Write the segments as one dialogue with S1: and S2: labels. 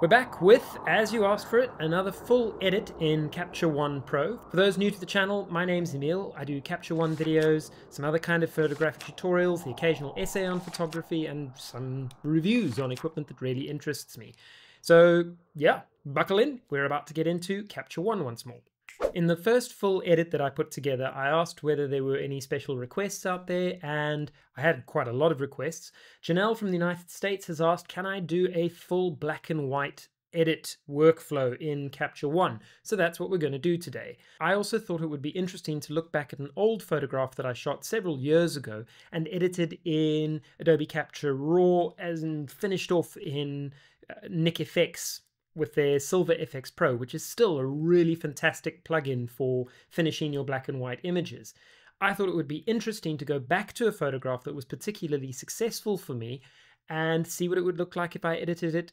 S1: We're back with, as you asked for it, another full edit in Capture One Pro. For those new to the channel, my name's Emil. I do Capture One videos, some other kind of photographic tutorials, the occasional essay on photography, and some reviews on equipment that really interests me. So yeah, buckle in. We're about to get into Capture One once more. In the first full edit that I put together, I asked whether there were any special requests out there, and I had quite a lot of requests. Janelle from the United States has asked, can I do a full black and white edit workflow in Capture One? So that's what we're going to do today. I also thought it would be interesting to look back at an old photograph that I shot several years ago and edited in Adobe Capture Raw and finished off in Efex with their Silver Efex Pro, which is still a really fantastic plugin for finishing your black and white images. I thought it would be interesting to go back to a photograph that was particularly successful for me and see what it would look like if I edited it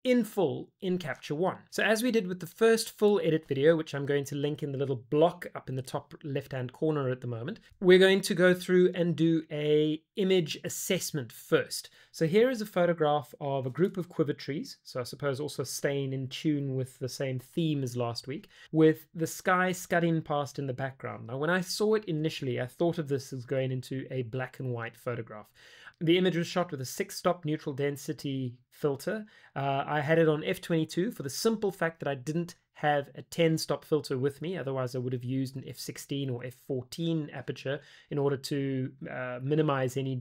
S1: in full in Capture One. So as we did with the first full edit video, which I'm going to link in the little block up in the top left-hand corner at the moment, we're going to go through and do a image assessment first. So here is a photograph of a group of quiver trees, so I suppose also staying in tune with the same theme as last week, with the sky scudding past in the background. Now when I saw it initially, I thought of this as going into a black and white photograph. The image was shot with a 6-stop neutral density filter. I had it on f22 for the simple fact that I didn't have a 10-stop filter with me. Otherwise, I would have used an f16 or f14 aperture in order to minimize any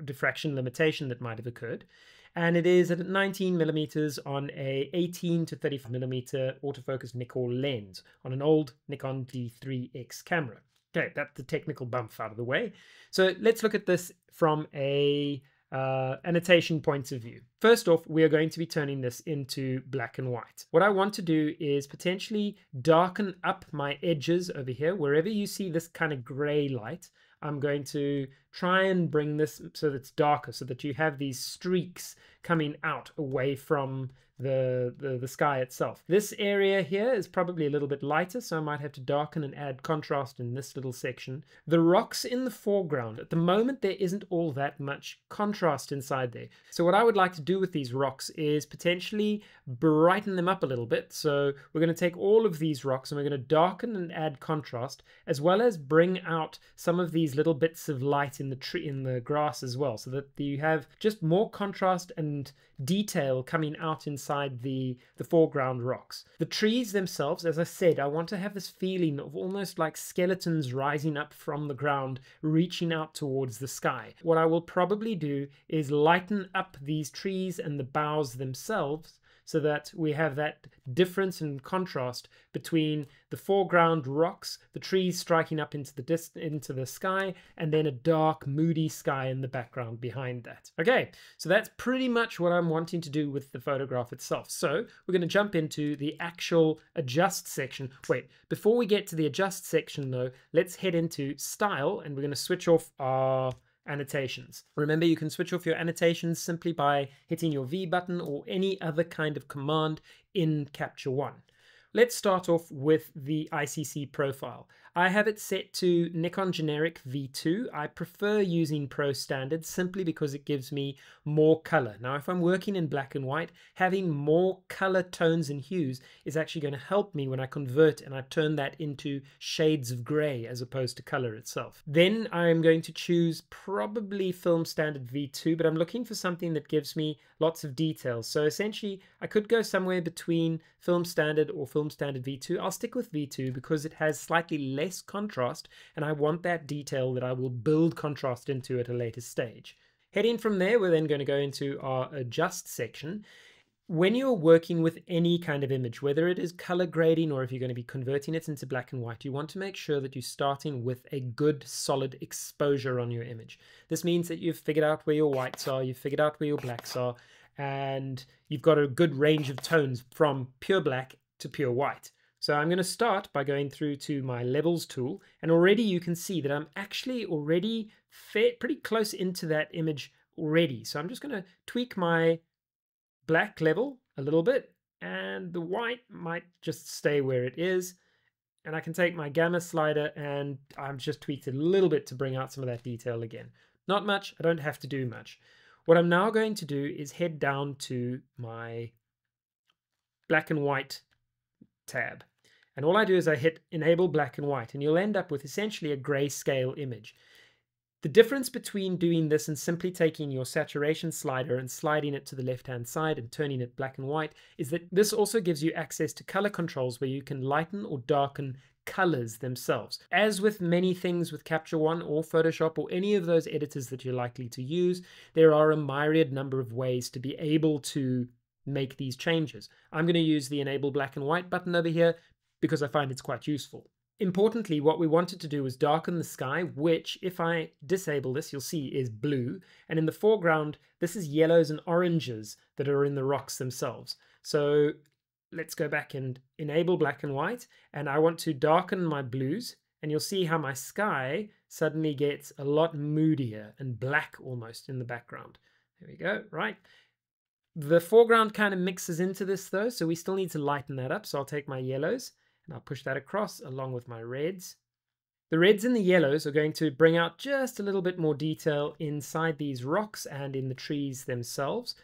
S1: diffraction limitation that might have occurred. And it is at 19 millimeters on a 18 to 35 millimeter autofocus Nikon lens on an old Nikon D3X camera. Okay, that's the technical bump out of the way. So let's look at this from a annotation point of view. First off, we are going to be turning this into black and white. What I want to do is potentially darken up my edges over here. Wherever you see this kind of gray light, I'm going to try and bring this so that it's darker, so that you have these streaks coming out away from the sky itself. This area here is probably a little bit lighter, so I might have to darken and add contrast in this little section. The rocks in the foreground, at the moment there isn't all that much contrast inside there. So what I would like to do with these rocks is potentially brighten them up a little bit. So we're going to take all of these rocks and we're going to darken and add contrast, as well as bring out some of these little bits of light in the tree, in the grass as well, so that you have just more contrast and detail coming out inside the foreground rocks. The trees themselves, as I said, I want to have this feeling of almost like skeletons rising up from the ground, reaching out towards the sky. What I will probably do is lighten up these trees and the boughs themselves, so that we have that difference and contrast between the foreground rocks, the trees striking up into the sky, and then a dark, moody sky in the background behind that. Okay, so that's pretty much what I'm wanting to do with the photograph itself. So we're going to jump into the actual adjust section. Wait, before we get to the adjust section though, let's head into style, and we're going to switch off our annotations. Remember, you can switch off your annotations simply by hitting your V button or any other kind of command in Capture One. Let's start off with the ICC profile. I have it set to Nikon Generic V2. I prefer using Pro Standard simply because it gives me more color. Now, if I'm working in black and white, having more color tones and hues is actually going to help me when I convert and I turn that into shades of gray as opposed to color itself. Then I'm going to choose probably Film Standard V2, but I'm looking for something that gives me lots of details. So essentially, I could go somewhere between Film Standard or Film Standard V2. I'll stick with V2 because it has slightly less contrast, and I want that detail that I will build contrast into at a later stage. Heading from there, we're then going to go into our adjust section. When you're working with any kind of image, whether it is color grading or if you're going to be converting it into black and white, you want to make sure that you're starting with a good solid exposure on your image. This means that you've figured out where your whites are, you've figured out where your blacks are, and you've got a good range of tones from pure black to pure white. So I'm going to start by going through to my levels tool, and already you can see that I'm actually already pretty close into that image already. So I'm just going to tweak my black level a little bit, and the white might just stay where it is. And I can take my gamma slider and I've just tweaked it a little bit to bring out some of that detail again. Not much, I don't have to do much. What I'm now going to do is head down to my black and white tab. And all I do is I hit enable black and white, and you'll end up with essentially a grayscale image. The difference between doing this and simply taking your saturation slider and sliding it to the left-hand side and turning it black and white is that this also gives you access to color controls where you can lighten or darken colors themselves. As with many things with Capture One or Photoshop or any of those editors that you're likely to use, there are a myriad number of ways to be able to make these changes. I'm going to use the enable black and white button over here because I find it's quite useful. Importantly, what we wanted to do was darken the sky, which, if I disable this, you'll see is blue. And in the foreground, this is yellows and oranges that are in the rocks themselves. So let's go back and enable black and white. And I want to darken my blues. And you'll see how my sky suddenly gets a lot moodier and black almost in the background. There we go, right? The foreground kind of mixes into this though, so we still need to lighten that up. So I'll take my yellows and I'll push that across along with my reds. The reds and the yellows are going to bring out just a little bit more detail inside these rocks and in the trees themselves.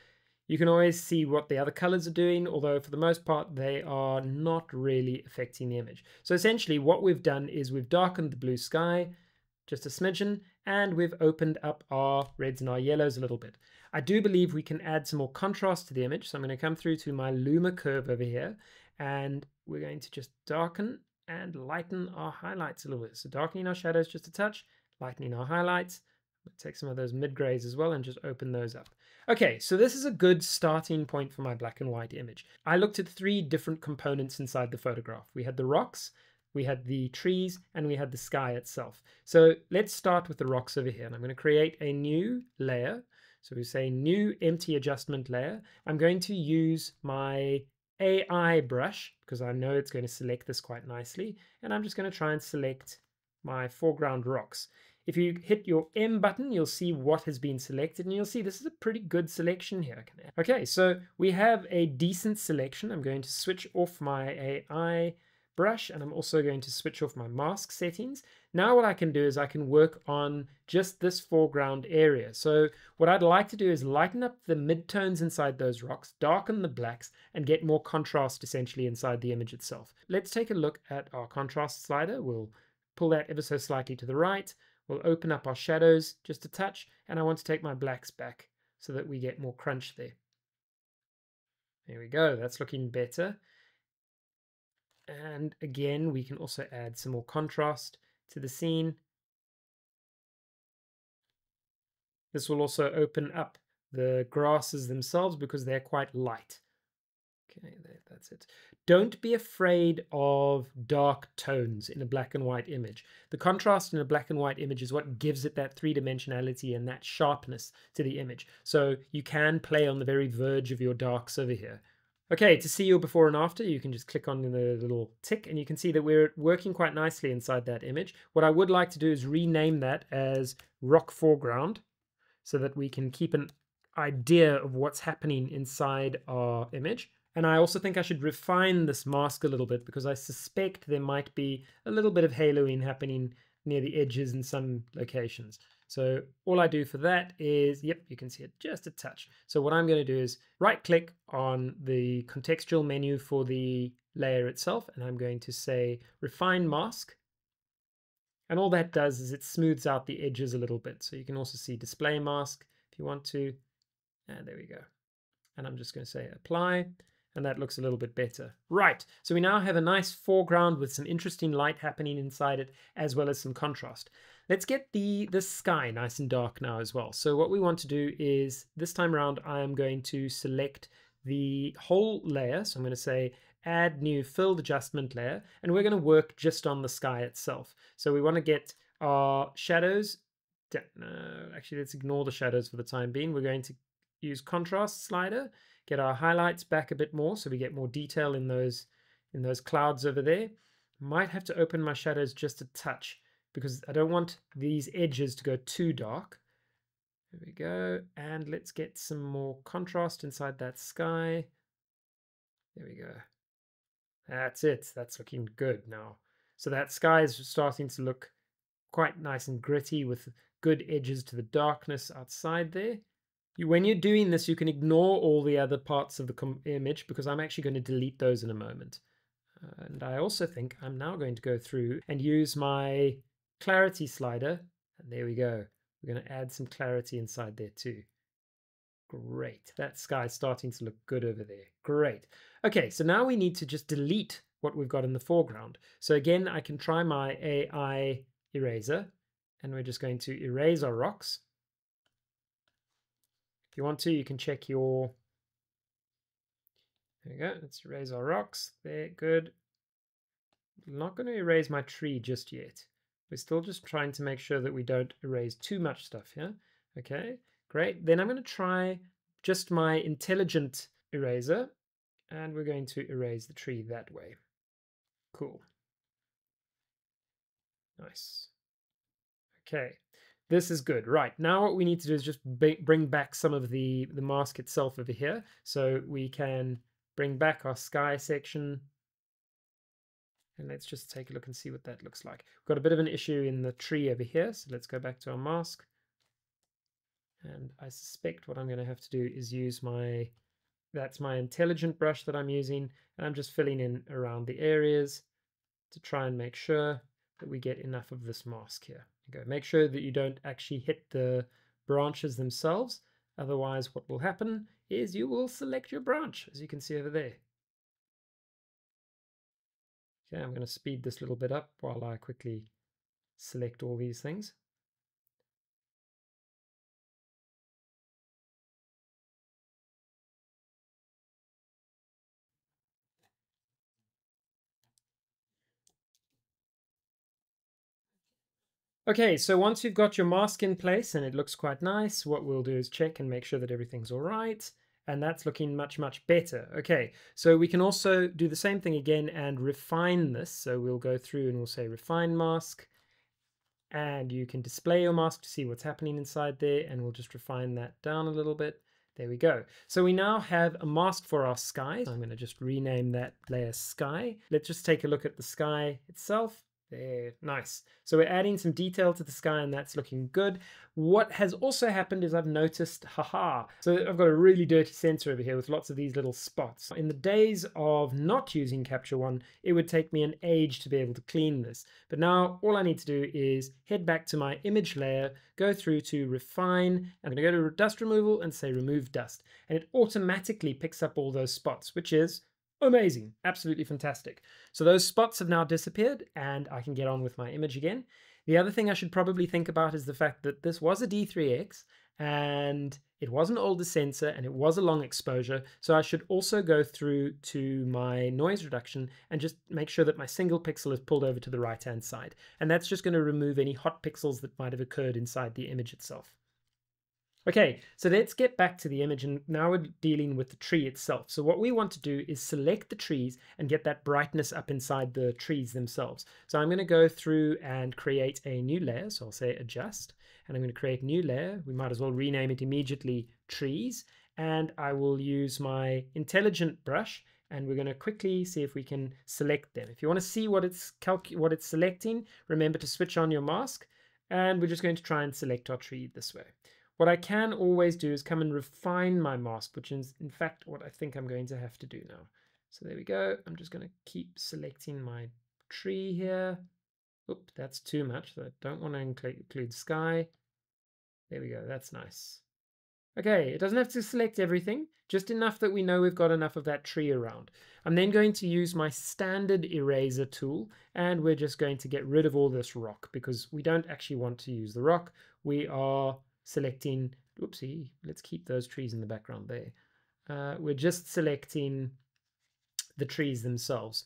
S1: You can always see what the other colors are doing, although for the most part they are not really affecting the image. So essentially what we've done is we've darkened the blue sky just a smidgen, and we've opened up our reds and our yellows a little bit. I do believe we can add some more contrast to the image, so I'm going to come through to my Luma curve over here, and we're going to just darken and lighten our highlights a little bit. So darkening our shadows just a touch, lightening our highlights. We'll take some of those mid-grays as well and just open those up. Okay, so this is a good starting point for my black and white image. I looked at 3 different components inside the photograph. We had the rocks, we had the trees, and we had the sky itself. So let's start with the rocks over here. And I'm going to create a new layer. So we say new empty adjustment layer. I'm going to use my AI brush because I know it's going to select this quite nicely. And I'm just going to try and select my foreground rocks. If you hit your M button, you'll see what has been selected, and you'll see this is a pretty good selection here. Okay, so we have a decent selection. I'm going to switch off my AI brush, and I'm also going to switch off my mask settings. Now what I can do is I can work on just this foreground area. So what I'd like to do is lighten up the midtones inside those rocks, darken the blacks, and get more contrast essentially inside the image itself. Let's take a look at our contrast slider. We'll pull that ever so slightly to the right. We'll open up our shadows just a touch, and I want to take my blacks back so that we get more crunch there. There we go, that's looking better. And again, we can also add some more contrast to the scene. This will also open up the grasses themselves because they're quite light. Okay, that's it. Don't be afraid of dark tones in a black and white image. The contrast in a black and white image is what gives it that 3-dimensionality and that sharpness to the image. So you can play on the very verge of your darks over here. Okay, to see your before and after, you can just click on the little tick and you can see that we're working quite nicely inside that image. What I would like to do is rename that as rock foreground so that we can keep an idea of what's happening inside our image. And I also think I should refine this mask a little bit because I suspect there might be a little bit of haloing happening near the edges in some locations. So all I do for that is, yep, you can see it just a touch. So what I'm going to do is right click on the contextual menu for the layer itself, and I'm going to say refine mask. And all that does is it smooths out the edges a little bit. So you can also see display mask if you want to. And there we go. And I'm just going to say apply. And that looks a little bit better. Right, so we now have a nice foreground with some interesting light happening inside it, as well as some contrast. Let's get the sky nice and dark now as well. So what we want to do is, this time around, I am going to select the whole layer. So I'm going to say add new filled adjustment layer, and we're going to work just on the sky itself. So we want to get our shadows, no, actually let's ignore the shadows for the time being. We're going to use contrast slider, get our highlights back a bit more so we get more detail in those clouds over there. Might have to open my shadows just a touch because I don't want these edges to go too dark. There we go. And let's get some more contrast inside that sky. There we go. That's it. That's looking good now. So that sky is starting to look quite nice and gritty with good edges to the darkness outside there. When you're doing this, you can ignore all the other parts of the image because I'm actually going to delete those in a moment. And I also think I'm now going to go through and use my clarity slider. And there we go. We're going to add some clarity inside there too. Great. That sky's starting to look good over there. Great. Okay, so now we need to just delete what we've got in the foreground. So again, I can try my AI eraser, and we're just going to erase our rocks. If you want to, you can check your... There we go. Let's erase our rocks. There, good. I'm not going to erase my tree just yet. We're still just trying to make sure that we don't erase too much stuff here. Okay, great. Then I'm going to try just my intelligent eraser, and we're going to erase the tree that way. Cool. Nice. Okay, this is good. Right, now what we need to do is just bring back some of the mask itself over here. So we can bring back our sky section. And let's just take a look and see what that looks like. We've got a bit of an issue in the tree over here, so let's go back to our mask. And I suspect what I'm going to have to do is use that's my intelligent brush that I'm using, and I'm just filling in around the areas to try and make sure that we get enough of this mask here. Okay, make sure that you don't actually hit the branches themselves, otherwise what will happen is you will select your branch, as you can see over there. Okay, I'm going to speed this little bit up while I quickly select all these things. Okay, so once you've got your mask in place and it looks quite nice, what we'll do is check and make sure that everything's all right. And that's looking much, much better. Okay, so we can also do the same thing again and refine this. So we'll go through and we'll say refine mask. And you can display your mask to see what's happening inside there. And we'll just refine that down a little bit. There we go. So we now have a mask for our sky. I'm going to just rename that layer sky. Let's just take a look at the sky itself. There, nice. So we're adding some detail to the sky and that's looking good. What has also happened is I've noticed, haha, so I've got a really dirty sensor over here with lots of these little spots. In the days of not using Capture One, it would take me an age to be able to clean this. But now all I need to do is head back to my image layer, go through to refine. I'm going to go to dust removal and say remove dust. And it automatically picks up all those spots, which is amazing, absolutely fantastic. So those spots have now disappeared and I can get on with my image again. The other thing I should probably think about is the fact that this was a D3X and it was an older sensor and it was a long exposure. So I should also go through to my noise reduction and just make sure that my single pixel is pulled over to the right-hand side. And that's just going to remove any hot pixels that might have occurred inside the image itself. Okay, so let's get back to the image, and now we're dealing with the tree itself. So what we want to do is select the trees and get that brightness up inside the trees themselves. So I'm going to go through and create a new layer. So I'll say adjust, and I'm going to create a new layer. We might as well rename it immediately trees, and I will use my intelligent brush, and we're going to quickly see if we can select them. If you want to see what it's selecting, remember to switch on your mask, and we're just going to try and select our tree this way. What I can always do is come and refine my mask, which is in fact what I think I'm going to have to do now. So there we go. I'm just going to keep selecting my tree here. Oop, that's too much. So I don't want to include sky. There we go. That's nice. Okay, it doesn't have to select everything, just enough that we know we've got enough of that tree around. I'm then going to use my standard eraser tool, and we're just going to get rid of all this rock because we don't actually want to use the rock. We are selecting, oopsie, let's keep those trees in the background there. We're just selecting the trees themselves.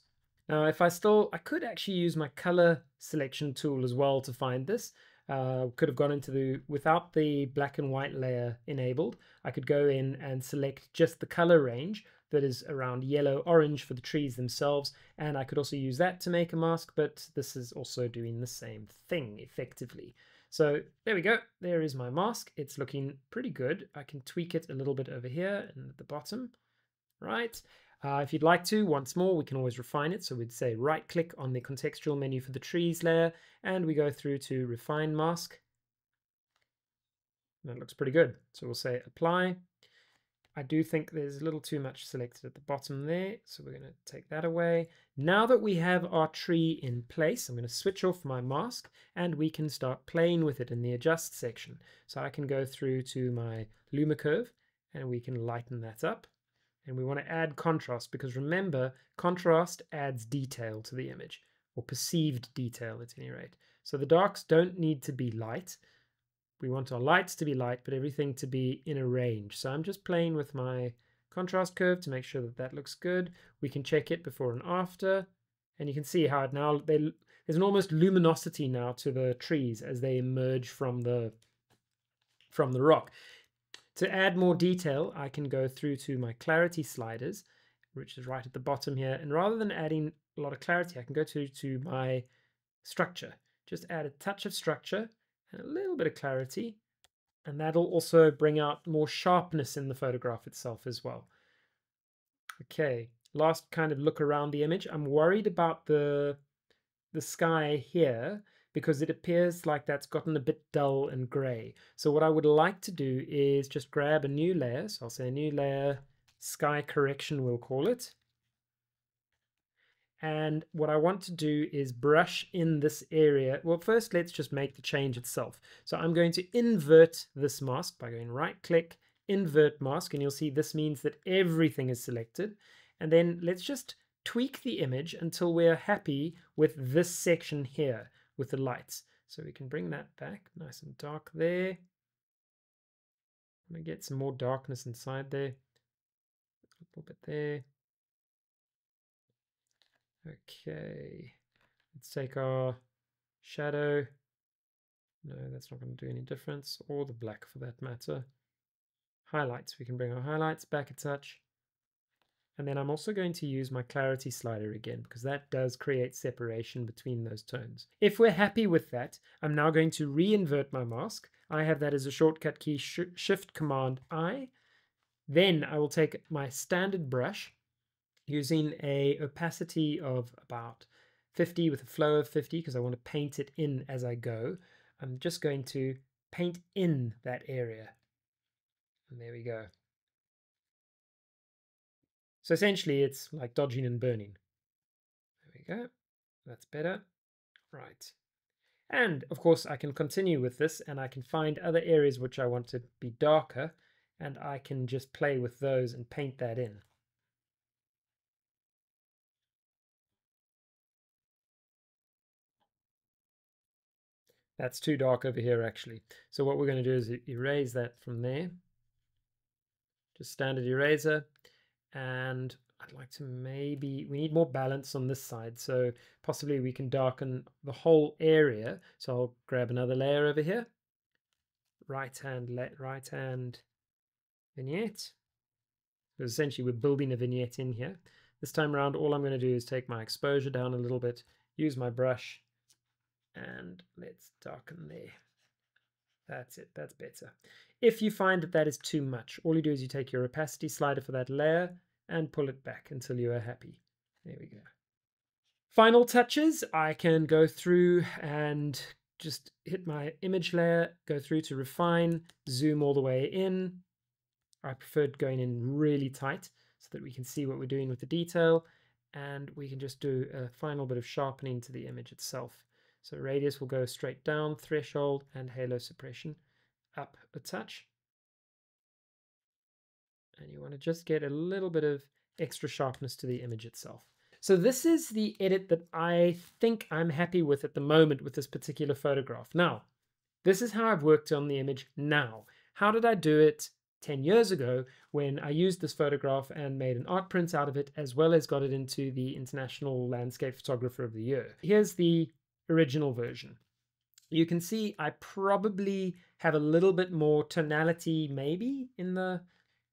S1: Now, if I could actually use my color selection tool as well to find this. Could have gone into without the black and white layer enabled, I could go in and select just the color range that is around yellow, orange for the trees themselves, and I could also use that to make a mask, but this is also doing the same thing effectively. So there we go, there is my mask. It's looking pretty good. I can tweak it a little bit over here and at the bottom, right? If you'd like to, once more, we can always refine it. So we'd say right click on the contextual menu for the trees layer, and we go through to refine mask. That looks pretty good. So we'll say apply. I do think there's a little too much selected at the bottom there, so we're going to take that away. Now that we have our tree in place, I'm going to switch off my mask and we can start playing with it in the adjust section. So I can go through to my Luma curve and we can lighten that up. And we want to add contrast because remember, contrast adds detail to the image, or perceived detail at any rate. So the darks don't need to be light. We want our lights to be light, but everything to be in a range. So I'm just playing with my contrast curve to make sure that that looks good. We can check it before and after, and you can see how it now, there's an almost luminosity now to the trees as they emerge from the rock. To add more detail, I can go through to my clarity sliders, which is right at the bottom here, and rather than adding a lot of clarity, I can go to my structure. Just add a touch of structure and a little bit of clarity, and that'll also bring out more sharpness in the photograph itself as well. Okay, last kind of look around the image. I'm worried about the sky here because it appears like that's gotten a bit dull and gray. So what I would like to do is just grab a new layer. So I'll say a new layer, sky correction we'll call it. And what I want to do is brush in this area. Well, first let's just make the change itself. So I'm going to invert this mask by going right click, invert mask, and you'll see this means that everything is selected. And then let's just tweak the image until we're happy with this section here with the lights. So we can bring that back nice and dark there. I'm going to get some more darkness inside there. A little bit there. Okay, let's take our shadow. No, that's not going to do any difference, or the black for that matter. Highlights, we can bring our highlights back a touch. And then I'm also going to use my clarity slider again, because that does create separation between those tones. If we're happy with that, I'm now going to re-invert my mask. I have that as a shortcut key, Shift Command I. Then I will take my standard brush, using a opacity of about 50 with a flow of 50 because I want to paint it in as I go. I'm just going to paint in that area. And there we go. So essentially it's like dodging and burning. There we go. That's better. Right. And of course I can continue with this and I can find other areas which I want to be darker and I can just play with those and paint that in. That's too dark over here actually. So what we're going to do is erase that from there. Just standard eraser. And I'd like to we need more balance on this side. So possibly we can darken the whole area. So I'll grab another layer over here. Right hand vignette. So essentially we're building a vignette in here. This time around, all I'm going to do is take my exposure down a little bit, use my brush, and let's darken there. That's it, that's better. If you find that that is too much, all you do is you take your opacity slider for that layer and pull it back until you are happy. There we go. Final touches, I can go through and just hit my image layer, go through to refine, zoom all the way in. I preferred going in really tight so that we can see what we're doing with the detail, and we can just do a final bit of sharpening to the image itself. So radius will go straight down, threshold and halo suppression up a touch. And you want to just get a little bit of extra sharpness to the image itself. So this is the edit that I think I'm happy with at the moment with this particular photograph. Now, this is how I've worked on the image now. How did I do it 10 years ago when I used this photograph and made an art print out of it, as well as got it into the International Landscape Photographer of the Year? Here's the original version. You can see I probably have a little bit more tonality maybe in the...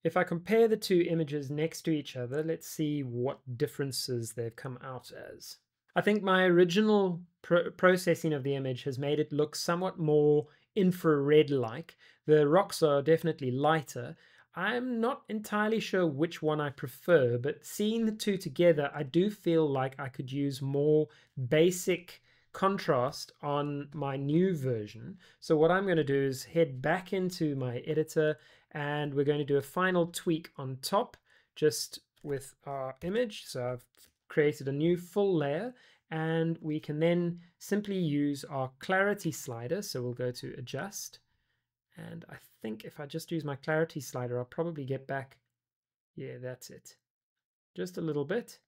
S1: If I compare the two images next to each other, let's see what differences they've come out as. I think my original processing of the image has made it look somewhat more infrared-like. The rocks are definitely lighter. I'm not entirely sure which one I prefer, but seeing the two together, I do feel like I could use more basic contrast on my new version. So what I'm going to do is head back into my editor, and we're going to do a final tweak on top just with our image. So I've created a new full layer, and we can then simply use our clarity slider. So we'll go to adjust, and I think if I just use my clarity slider, I'll probably get back, yeah, that's it, just a little bit,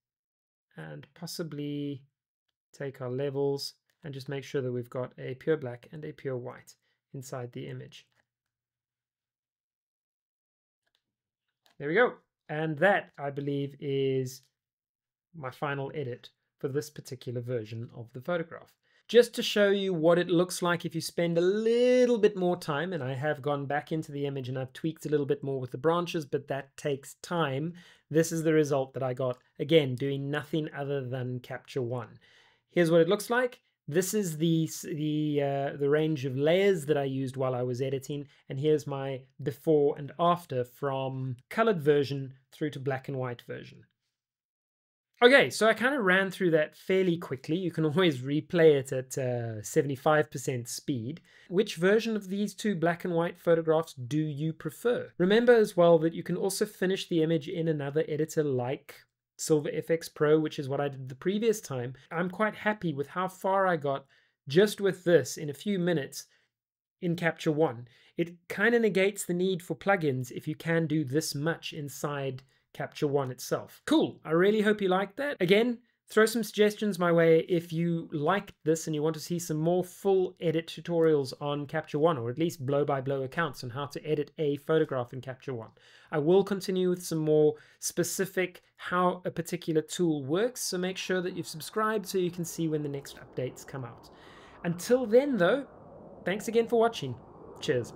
S1: and possibly take our levels and just make sure that we've got a pure black and a pure white inside the image. There we go. And that, I believe, is my final edit for this particular version of the photograph. Just to show you what it looks like if you spend a little bit more time, and I have gone back into the image and I've tweaked a little bit more with the branches, but that takes time. This is the result that I got, again, doing nothing other than Capture One. Here's what it looks like. This is the range of layers that I used while I was editing, and here's my before and after from colored version through to black and white version. Okay, so I kind of ran through that fairly quickly. You can always replay it at 75% speed. Which version of these two black and white photographs do you prefer? Remember as well that you can also finish the image in another editor like Silver FX Pro, which is what I did the previous time. I'm quite happy with how far I got just with this in a few minutes in Capture One. It kind of negates the need for plugins if you can do this much inside Capture One itself. Cool, I really hope you liked that. Again, throw some suggestions my way if you liked this and you want to see some more full edit tutorials on Capture One, or at least blow-by-blow accounts on how to edit a photograph in Capture One. I will continue with some more specific how a particular tool works, so make sure that you've subscribed so you can see when the next updates come out. Until then though, thanks again for watching. Cheers.